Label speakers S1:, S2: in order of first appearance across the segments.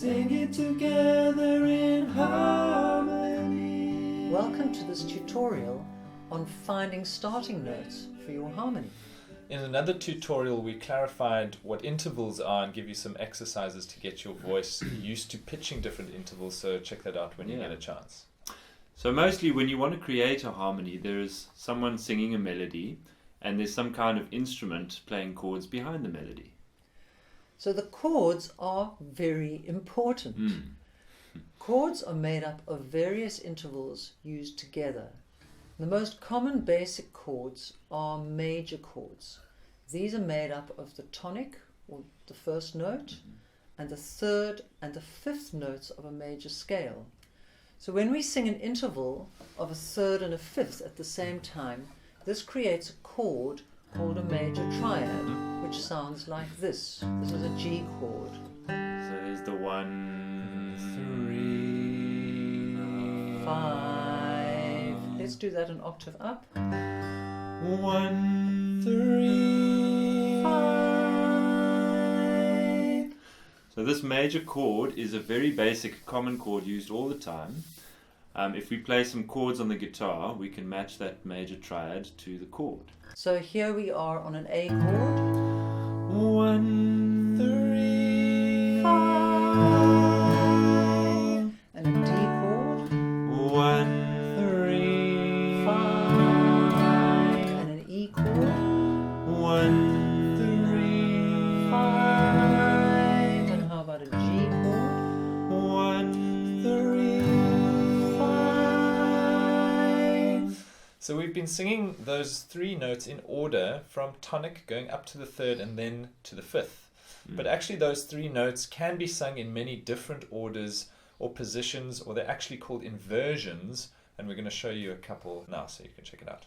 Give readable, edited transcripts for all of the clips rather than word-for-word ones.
S1: Sing it together in harmony.
S2: Welcome to this tutorial on finding starting notes for your harmony.
S3: In another tutorial, we clarified what intervals are and give you some exercises to get your voice used to pitching different intervals, so check that out when you get a chance.
S1: So mostly when you want to create a harmony, there is someone singing a melody and there's some kind of instrument playing chords behind the melody.
S2: So the chords are very important. Chords are made up of various intervals used together. The most common basic chords are major chords. These are made up of the tonic, or the first note, and the third and the fifth notes of a major scale. So when we sing an interval of a third and a fifth at the same time, this creates a chord called a major triad, which sounds like this. This is a G chord.
S1: So there's the 1, 3,
S2: 5. Let's do that an octave up.
S1: 1, 3,
S2: 5.
S1: So this major chord is a very basic common chord used all the time. If we play some chords on the guitar, we can match that major triad to the chord.
S2: So here we are on an A chord.
S1: 1, 3,
S2: 5. And a D chord.
S1: 1, 3,
S2: 5. And an E chord.
S1: 1, 3,
S2: 5. And how about a G chord?
S1: 1, 3, 5.
S3: So we've been singing those three notes in order from tonic going up to the third and then to the fifth. But actually those three notes can be sung in many different orders or positions, or they're actually called inversions, and we're going to show you a couple now so you can check it out.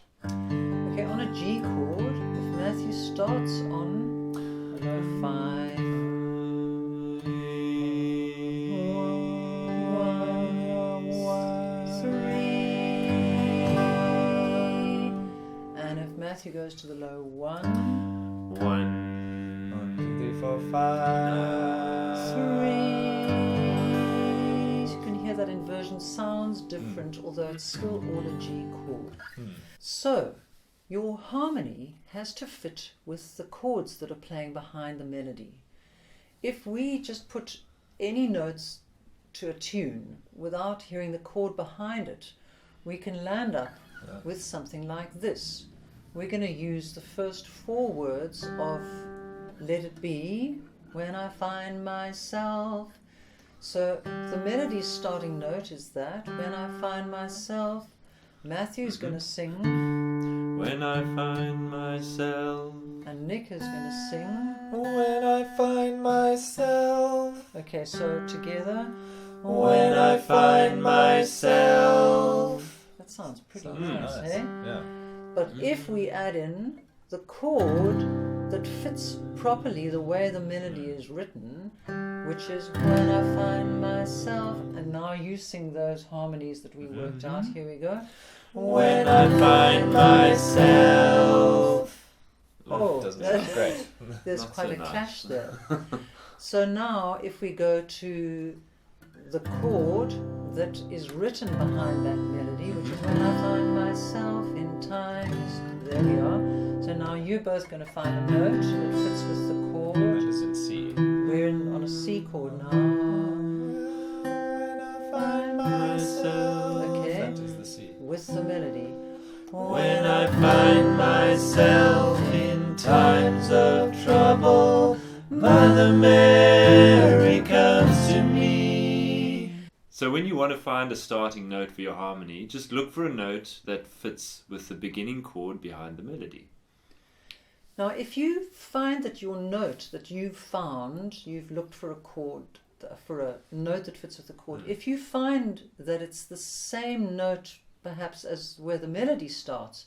S2: Okay, on a G chord, if Matthew starts on a low 5, 3, and if Matthew goes to the low 1,
S1: 1,
S3: 2, 3, 4, 5.
S2: 3. So you can hear that inversion sounds different, although it's still all a G chord. So your harmony has to fit with the chords that are playing behind the melody. If we just put any notes to a tune without hearing the chord behind it, we can land up with something like this. We're going to use the first 4 words of Let It Be, When I Find Myself. So the melody's starting note is that, when I find myself. Matthew's going to sing,
S1: when I find myself.
S2: and Nick is going to sing.
S3: When I find myself.
S2: Okay, so together.
S1: When I find myself.
S2: That sounds pretty
S3: Sounds
S2: nice,
S3: nice.
S2: eh?
S3: Yeah.
S2: But if we add in the chord that fits properly the way the melody is written, which is when I find myself, and now you sing those harmonies that we worked out. Here we go.
S1: When I find myself.
S2: Oh,
S3: Doesn't sound great.
S2: There's
S1: Not
S2: quite
S1: so
S2: a
S1: nice.
S2: clash there. So now if we go to the chord that is written behind that melody, which is when I find myself in times, there we are. So now you're both going to find a note that fits with the
S3: That
S2: chord.
S3: is in C.
S2: We're on a C chord now.
S3: When I find myself.
S2: Okay.
S3: That is the C.
S2: With the melody.
S1: When I find myself in times of trouble, Mother Mary comes to me. So when you want to find a starting note for your harmony, just look for a note that fits with the beginning chord behind the melody.
S2: Now if you find that your note that you've found, you've looked for a chord, for a note that fits with the chord, if you find that it's the same note perhaps as where the melody starts,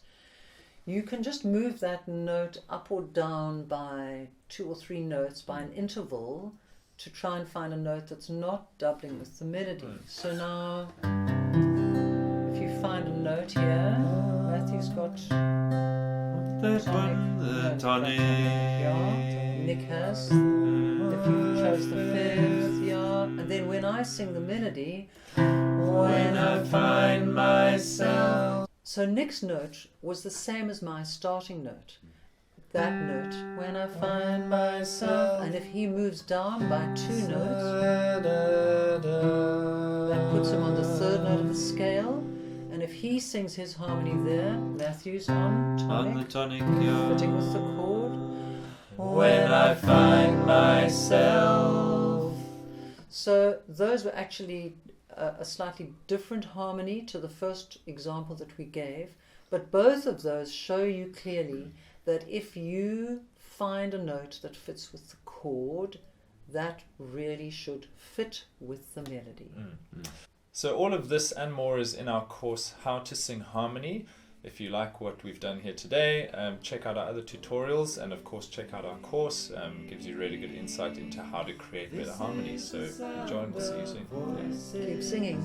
S2: you can just move that note up or down by 2 or 3 notes by an interval to try and find a note that's not doubling with the melody. So now if you find a note here, Matthew's got
S1: That one, the tonic.
S2: Yeah, Nick has. If you chose the fifth, yeah, and then when I sing the melody,
S1: when I find myself.
S2: So Nick's note was the same as my starting note. That note, when I find myself, and if he moves down by 2 notes, that puts him on the 3rd note of the scale. And if he sings his harmony there, Matthew's on
S1: On the
S2: tonic,
S1: tonic, yeah.
S2: fitting with the chord.
S1: When I find myself.
S2: So those were actually a slightly different harmony to the first example that we gave, but both of those show you clearly that if you find a note that fits with the chord, that really should fit with the melody.
S3: So all of this and more is in our course, How to Sing Harmony. If you like what we've done here today, check out our other tutorials, and of course check out our course. Gives you really good insight into how to create better harmonies. So enjoy, and we'll see you soon.
S2: Keep singing.